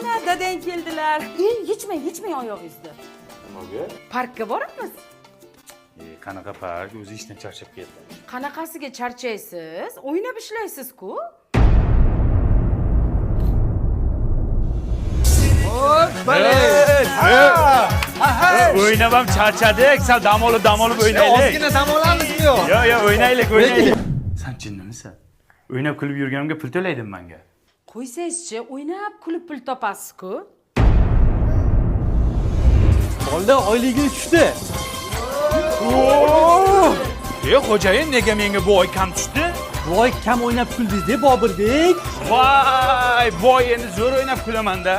Ana dadang keldilar. Yechmang oyog'ingizni. Nimaga? Parkka boramiz. Qanaqa park? O'zi ishdan charchab ketdi. Qanaqasiga charchaysiz? O'ynab ishlaysiz-ku. O'ynab ham charchadik. Sal dam olib o'ynaylik. Ozgina dam olamizmi yo'q? Yo, o'ynaylik. Sen jinnimisan? O'ynab kulib yurganimga pul to'laydimi menga? Qo'ysangizchi, o'ynab kulib pul topasiz-ku. Bolda oyligi tushdi. Xo'jayin, nega menga bu oy kam tushdi? Voy, kam o'ynab kuldingiz-da, Bobirbek. Voy, boy endi zo'r o'ynab kulaman-da.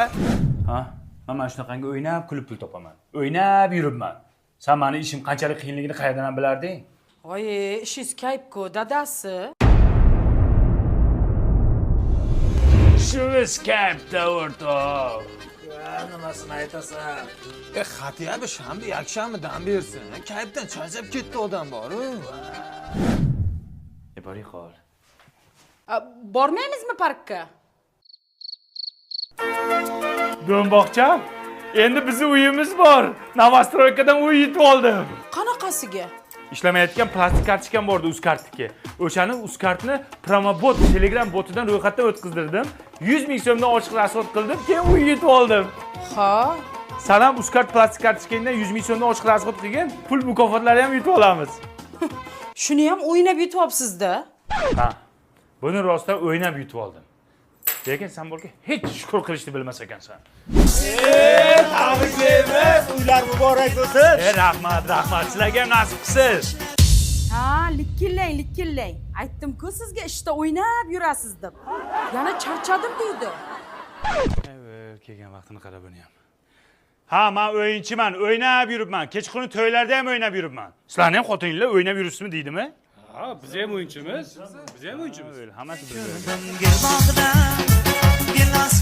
Ha, men mana shunaqangi o'ynab kulib pul topaman. O'ynab yuribman. Sen meni ishim qanchalik qiyinligini qayerdan ham bilarding? Oy, ishingiz kayb-ku, dadasi. Shu Skype'da o'rtoq. Nimasini aytasan? Xatiyab shanba yakshanba dam bersin. Kayfdan charchab ketdi odam bor-ku. Boring qol. Bormaymizmi parkka? Do'mboqcham, endi bizning uyimiz bor. Novostroykadan uy yutib oldim. Qanaqasiga? Ishlamayotgan plastik kartochkam bordi Uzkartniki. O'shani Uzkartni promobot Telegram botidan ro'yxatdan o'tkazdirdim. 100 ming so'mdan ochiq rasxod qildim, keyin uy yutib oldim. Ha. Sen ham Uzkart plastik kartochkangdan 100 ming so'mdan ochiq rasxod qilgin, pul mukofotlari ham yutib olamiz. Shuni ham o'ynab yutyapsiz-da. Ha. Buni rostdan o'ynab yutib oldim. Lekin sen bo'lga hech shukr qilishni bilmas ekansan. Tabriklaymiz, uylar muborak bo'lsin. Rahmat. Sizlarga ham nasib qilsin. Ha, likillang. Aytdim-ku sizga ishda o'ynab yurasiz deb. Yana charchadim deydi. Kelgan vaqtini qarab buni ham. Ha, men o'yinchiman, o'ynab yuribman. Kechqurun to'ylarda ham o'ynab yuribman. Sizlarning ham xotininglar o'ynab yuribsizmi deydimi? Ha, biz ham o'yinchimiz. Hammasi bir. Girbog'ida gilos